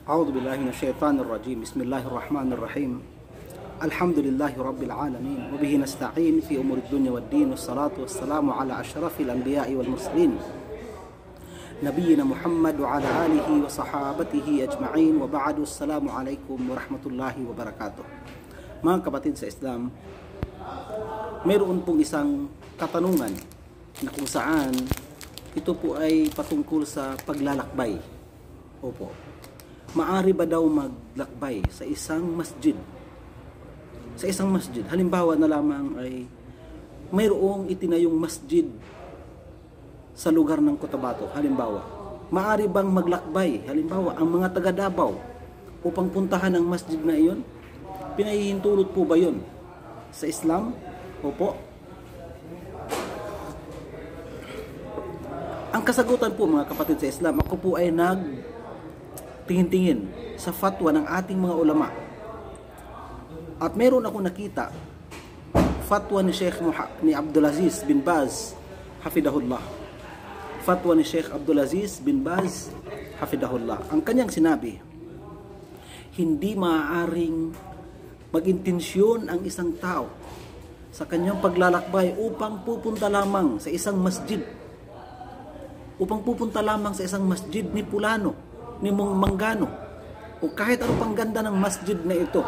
أعوذ بالله من الشيطان الرجيم. بسم الله الرحمن الرحيم. الحمد لله رب العالمين وبه نستعين في أمور الدنيا والدين والصلاة والسلام على أشرف الأنبياء والمرسلين نبينا محمد وعلى آله وصحابته أجمعين وبعد. السلام عليكم ورحمة الله وبركاته. Mga kapatid sa Islam, mayroon pong isang katanungan na kung saan ito po ay patungkol sa paglalakbay. Opo. Maari ba daw maglakbay sa isang masjid? Sa isang masjid. Halimbawa na lamang ay mayroong itinayong masjid sa lugar ng Cotabato. Halimbawa, maari bang maglakbay? Halimbawa, ang mga taga Davao upang puntahan ang masjid na iyon? Pinahihintulot po ba yun sa Islam? Opo. Ang kasagutan po mga kapatid sa Islam, ako po ay tingin-tingin sa fatwa ng ating mga ulama. At meron ako nakita fatwa ni Sheikh ni Abdulaziz bin Baz hafidahullah. Fatwa ni Sheikh Abdulaziz bin Baz hafidahullah. Ang kanyang sinabi, hindi maaaring mag-intensyon ang isang tao sa kanyang paglalakbay upang pupunta lamang sa isang masjid. Upang pupunta lamang sa isang masjid ni Pulano, ni Manggano, o kahit ano pang ganda ng masjid na ito,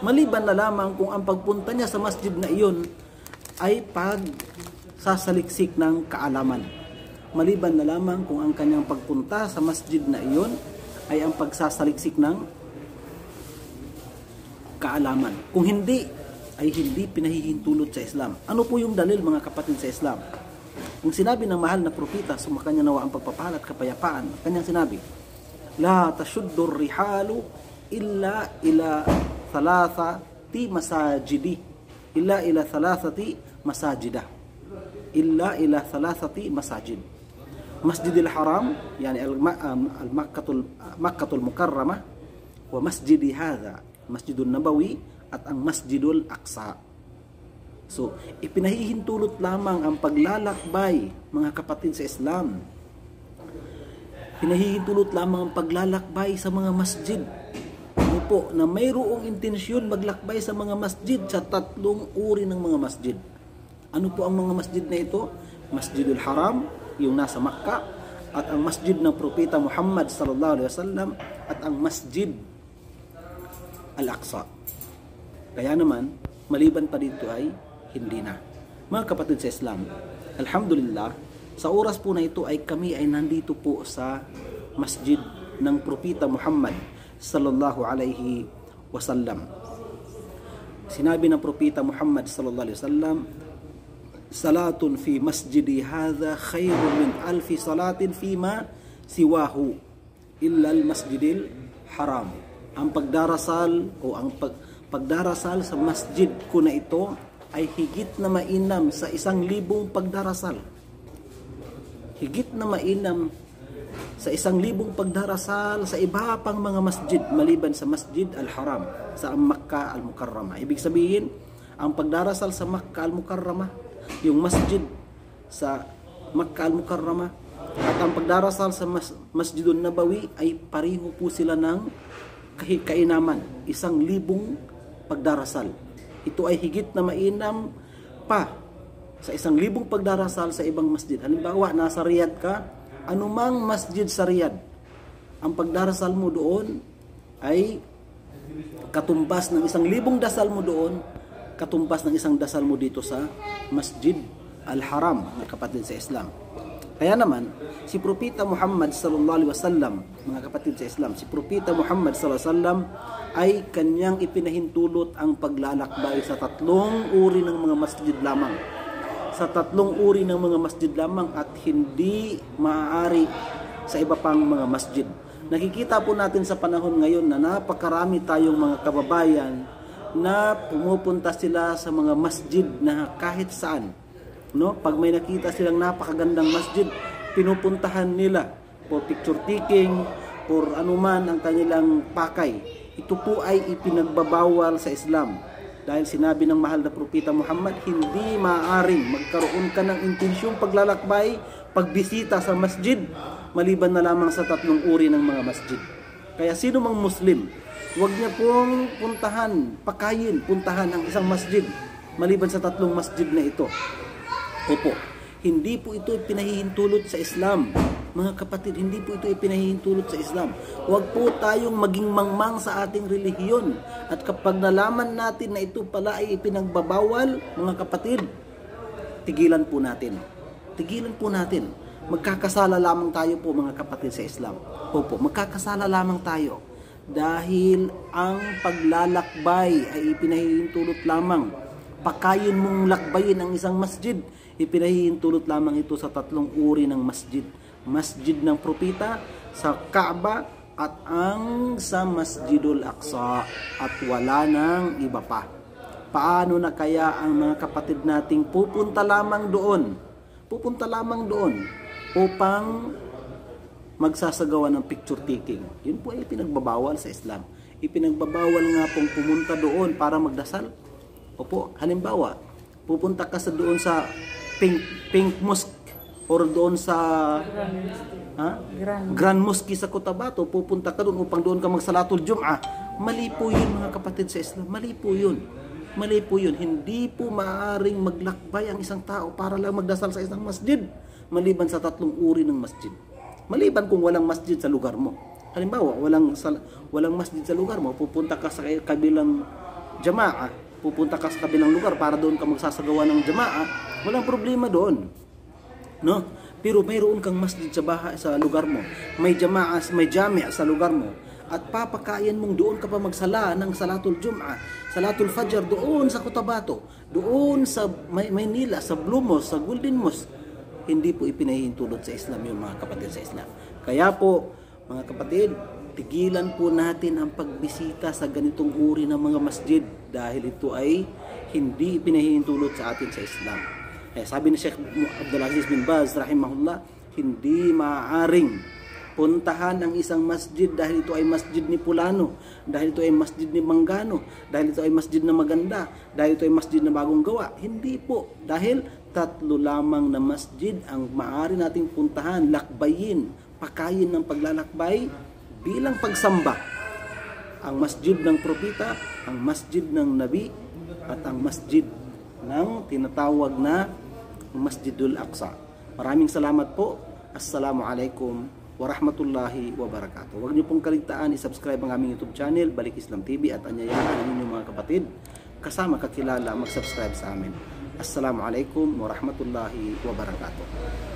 maliban na lamang kung ang pagpunta niya sa masjid na iyon ay pagsasaliksik ng kaalaman. Maliban na lamang kung ang kanyang pagpunta sa masjid na iyon ay ang pagsasaliksik ng kaalaman. Kung hindi, ay hindi pinahihintulot sa Islam. Ano po yung dalil mga kapatid sa Islam? Kung sinabi ng mahal na propeta, sumakanya nawa ang pagpapala at kapayapaan, kanyang sinabi, la tashuddur rihalu illa ila thalathati masajidi illa ila thalathati masajidah illa ila thalathati masajid Masjidil Haram yani Makkatul Mukarramah wa masjidi hadha Masjidun Nabawi at ang Masjidul Aqsa. So ipinahihintulot lamang ang paglalakbay mga kapatid sa Islam. Pinahihintulot lamang ang paglalakbay sa mga masjid. Opo, na mayroong intensyon maglakbay sa mga masjid sa tatlong uri ng mga masjid. Ano po ang mga masjid na ito? Masjidul Haram, yung nasa Makkah, at ang masjid ng Propeta Muhammad sallallahu alaihi wasallam, at ang Masjid Al-Aqsa. Kaya naman, maliban pa dito ay hindi na. Mga kapatid sa Islam, alhamdulillah, sa oras po na ito ay kami ay nandito po sa masjid ng Propeta Muhammad sallallahu alaihi wasallam. Sinabi ng Propeta Muhammad sallallahu alaihi wasallam, salatun fi masjidi hadha khairun min alfi salatin fima siwahu illa al-masjidil haram. Ang pagdarasal o ang pagdarasal sa masjid ko na ito ay higit na mainam sa 1,000 pagdarasal. Higit na mainam sa 1,000 pagdarasal sa iba pang mga masjid maliban sa Masjid Al-Haram sa Makkah Al-Mukarramah. Ibig sabihin, ang pagdarasal sa Makkah Al-Mukarramah, yung masjid sa Makkah Al-Mukarramah, at ang pagdarasal sa Masjidun Nabawi ay pareho po sila ng kainaman, 1,000 pagdarasal. Ito ay higit na mainam pa sa 1,000 pagdarasal sa ibang masjid. Halimbawa, nasa Riyadh ka, anumang masjid sa Riyadh, ang pagdarasal mo doon ay katumbas ng 1,000 dasal mo doon, katumbas ng 1 dasal mo dito sa Masjid Al-Haram, mga kapatid sa Islam. Kaya naman, si Propeta Muhammad sallallahu alaihi wasallam, mga kapatid sa Islam, si Propeta Muhammad sallallahu alaihi wasallam ay kanyang ipinahintulot ang paglalakbay sa 3 uri ng mga masjid lamang. Sa 3 uri ng mga masjid lamang at hindi maaari sa iba pang mga masjid. Nakikita po natin sa panahon ngayon na napakarami tayong mga kababayan na pumupunta sila sa mga masjid na kahit saan. No? Pag may nakita silang napakagandang masjid, pinupuntahan nila for picture taking, for anuman ang kanilang pakay. Ito po ay ipinagbabawal sa Islam. Dahil sinabi ng mahal na Propeta Muhammad, hindi maaaring magkaroon ka ng intensyong paglalakbay, pagbisita sa masjid, maliban na lamang sa 3 uri ng mga masjid. Kaya sino mang Muslim, huwag niya pong puntahan ang isang masjid maliban sa 3 masjid na ito. Opo, hindi po ito pinahihintulot sa Islam. Mga kapatid, hindi po ito ipinahihintulot sa Islam. Huwag po tayong maging mangmang sa ating relihiyon. At kapag nalaman natin na ito pala ay ipinagbabawal, mga kapatid, tigilan po natin. Tigilan po natin. Magkakasala lamang tayo po, mga kapatid, sa Islam. Opo, magkakasala lamang tayo. Dahil ang paglalakbay ay ipinahihintulot lamang. Pakayin mong lakbayin ang isang masjid, ipinahihintulot lamang ito sa 3 uri ng masjid. Masjid ng Propeta, sa Kaaba, at ang sa Masjidul Aqsa, at wala nang iba pa. Paano na kaya ang mga kapatid nating pupunta lamang doon upang magsasagawa ng picture taking? Yun po ay pinagbabawal sa Islam. Ipinagbabawal nga pong pumunta doon para magdasal. Opo, halimbawa, pupunta ka doon sa Pink Mosque or doon sa Grand Mosque sa Cotabato, pupunta ka doon upang doon ka magsalatul Jum'ah. Mali po yun, mga kapatid, sa Islam. Mali po yun. Hindi po maaaring maglakbay ang isang tao para lang magdasal sa isang masjid maliban sa 3 uri ng masjid. Maliban kung walang masjid sa lugar mo. Halimbawa, walang masjid sa lugar mo, pupunta ka sa kabilang jamaah, pupunta ka sa kabilang lugar para doon ka magsasagawa ng jamaah, walang problema doon. No? Pero mayroon kang masjid sa lugar mo, may jamaah, may jami' sa lugar mo, at papakayan mong doon ka pa magsala ng salatul Jum'ah, salatul Fajr doon sa Cotabato, doon sa Maynila, sa Blue Mosque, sa Golden Mosque. Hindi po ipinahihintulot sa Islam yung, mga kapatid, sa Islam. Kaya po, mga kapatid, tigilan po natin ang pagbisita sa ganitong uri ng mga masjid dahil ito ay hindi ipinahihintulot sa atin sa Islam. Sabi ni Sheikh Abdulaziz bin Baz rahimahullah, hindi maaaring puntahan ang isang masjid dahil ito ay masjid ni Pulano, dahil ito ay masjid ni Manggano, dahil ito ay masjid na maganda, dahil ito ay masjid na bagong gawa. Hindi po, dahil 3 lamang na masjid ang maaari nating puntahan, lakbayin, pakayin ng paglalakbay bilang pagsamba. Ang masjid ng Propeta, ang masjid ng Nabi, at ang masjid ng tinatawag na Masjidul Aqsa. Maraming salamat po. Assalamualaikum warahmatullahi wabarakatuh. Huwag niyo pong kaligtaan i-subscribe ang aming YouTube channel, Balik Islam TV, at anyayahan ang inyong mga kapatid kasama kakilala mag-subscribe sa amin. Assalamualaikum warahmatullahi wabarakatuh.